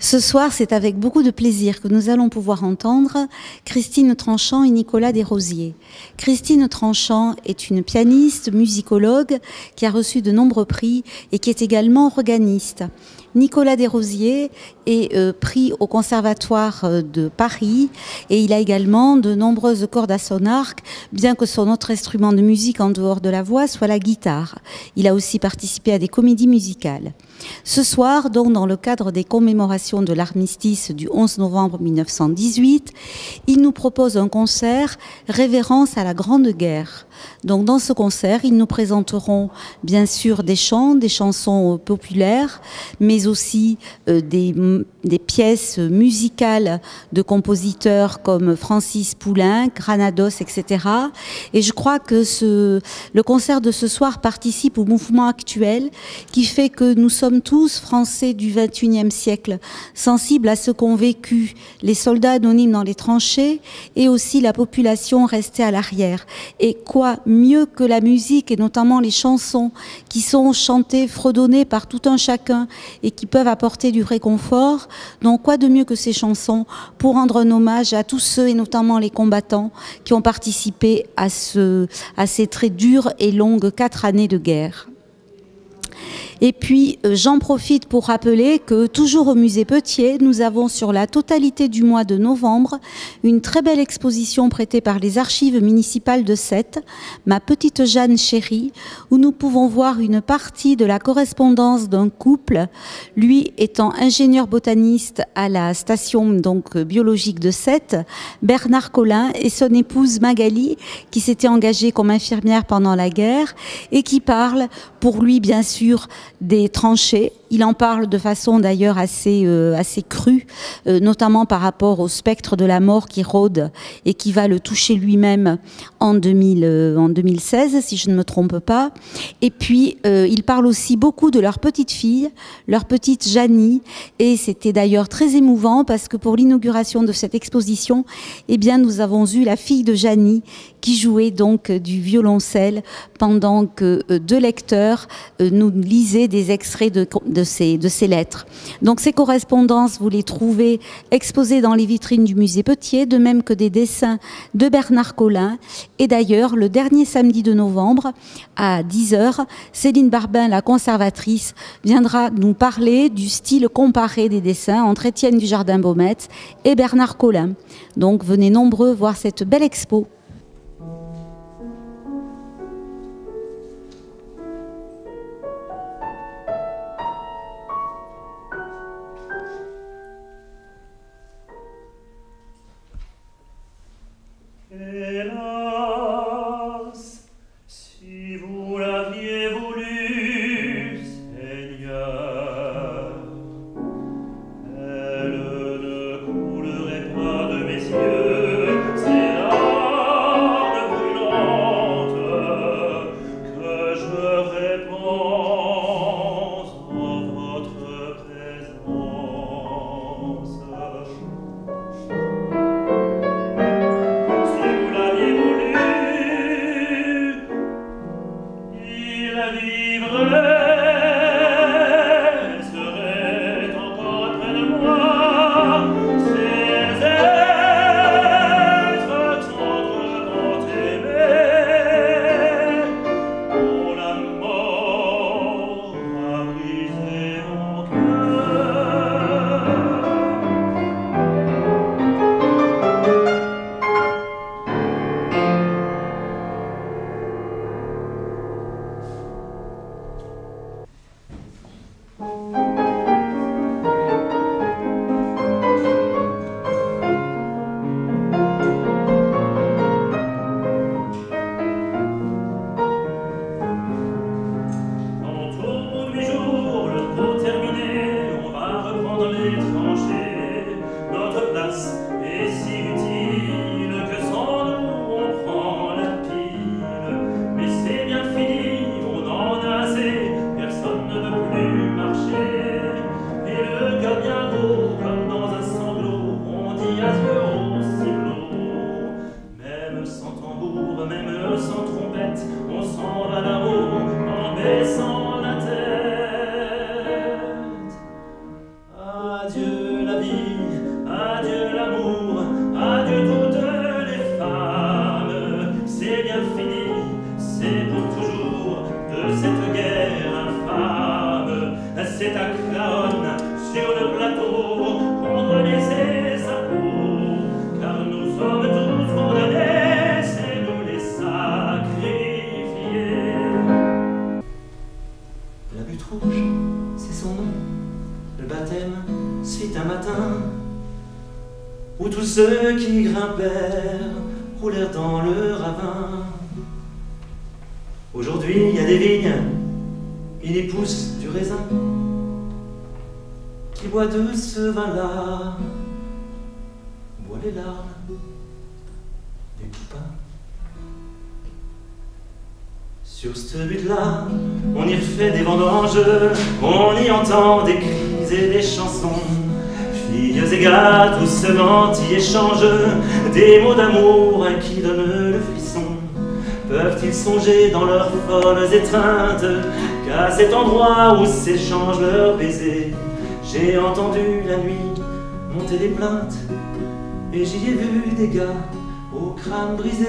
Ce soir, c'est avec beaucoup de plaisir que nous allons pouvoir entendre Christine Tranchant et Nicolas Desrosiers. Christine Tranchant est une pianiste, musicologue qui a reçu de nombreux prix et qui est également organiste. Nicolas Desrosiers est pris au Conservatoire de Paris et il a également de nombreuses cordes à son arc, bien que son autre instrument de musique en dehors de la voix soit la guitare. Il a aussi participé à des comédies musicales. Ce soir, donc, dans le cadre des commémorations de l'armistice du 11 novembre 1918, il nous propose un concert révérence à la Grande Guerre. Donc, dans ce concert, ils nous présenteront bien sûr des chants, des chansons populaires, mais aussi des pièces musicales de compositeurs comme Francis Poulenc, Granados, etc. Et je crois que le concert de ce soir participe au mouvement actuel qui fait que nous sommes tous Français du XXIe siècle, sensibles à ce qu'ont vécu les soldats anonymes dans les tranchées et aussi la population restée à l'arrière. Et quoi mieux que la musique et notamment les chansons qui sont chantées, fredonnées par tout un chacun et qui peuvent apporter du réconfort. Donc quoi de mieux que ces chansons pour rendre un hommage à tous ceux et notamment les combattants qui ont participé à ces très dures et longues 4 années de guerre. Et puis, j'en profite pour rappeler que, toujours au musée Petier, nous avons sur la totalité du mois de novembre une très belle exposition prêtée par les archives municipales de Sète, Ma petite Jeanne chérie, où nous pouvons voir une partie de la correspondance d'un couple, lui étant ingénieur botaniste à la station biologique de Sète, Bernard Collin, et son épouse Magali, qui s'était engagée comme infirmière pendant la guerre, et qui parle, pour lui bien sûr, des tranchées. Il en parle de façon d'ailleurs assez crue, notamment par rapport au spectre de la mort qui rôde et qui va le toucher lui-même en 2016, si je ne me trompe pas. Et puis, il parle aussi beaucoup de leur petite fille, leur petite Janie. Et c'était d'ailleurs très émouvant parce que pour l'inauguration de cette exposition, eh bien, nous avons eu la fille de Janie qui jouait donc du violoncelle pendant que 2 lecteurs nous lisaient des extraits de ces lettres. Donc ces correspondances, vous les trouvez exposées dans les vitrines du musée Petier, de même que des dessins de Bernard Collin. Et d'ailleurs, le dernier samedi de novembre, à 10h, Céline Barbin, la conservatrice, viendra nous parler du style comparé des dessins entre Étienne Dujardin-Baumette et Bernard Collin. Donc venez nombreux voir cette belle expo. Hélas, si vous l'aviez voulu, Seigneur, elle ne coulerait pas de mes yeux, ces larmes brûlantes que je répands en votre présence. Adieu. ceux qui grimpèrent roulèrent dans le ravin. Aujourd'hui, il y a des vignes, il y pousse du raisin. Qui boit de ce vin-là, boit les larmes des copains. Sur ce but-là, on y refait des vendanges, on y entend des cris et des chansons. Filles et gars, doucement y échangent des mots d'amour qui donnent le frisson. Peuvent-ils songer dans leurs folles étreintes qu'à cet endroit où s'échangent leurs baisers, j'ai entendu la nuit monter des plaintes et j'y ai vu des gars au crâne brisé.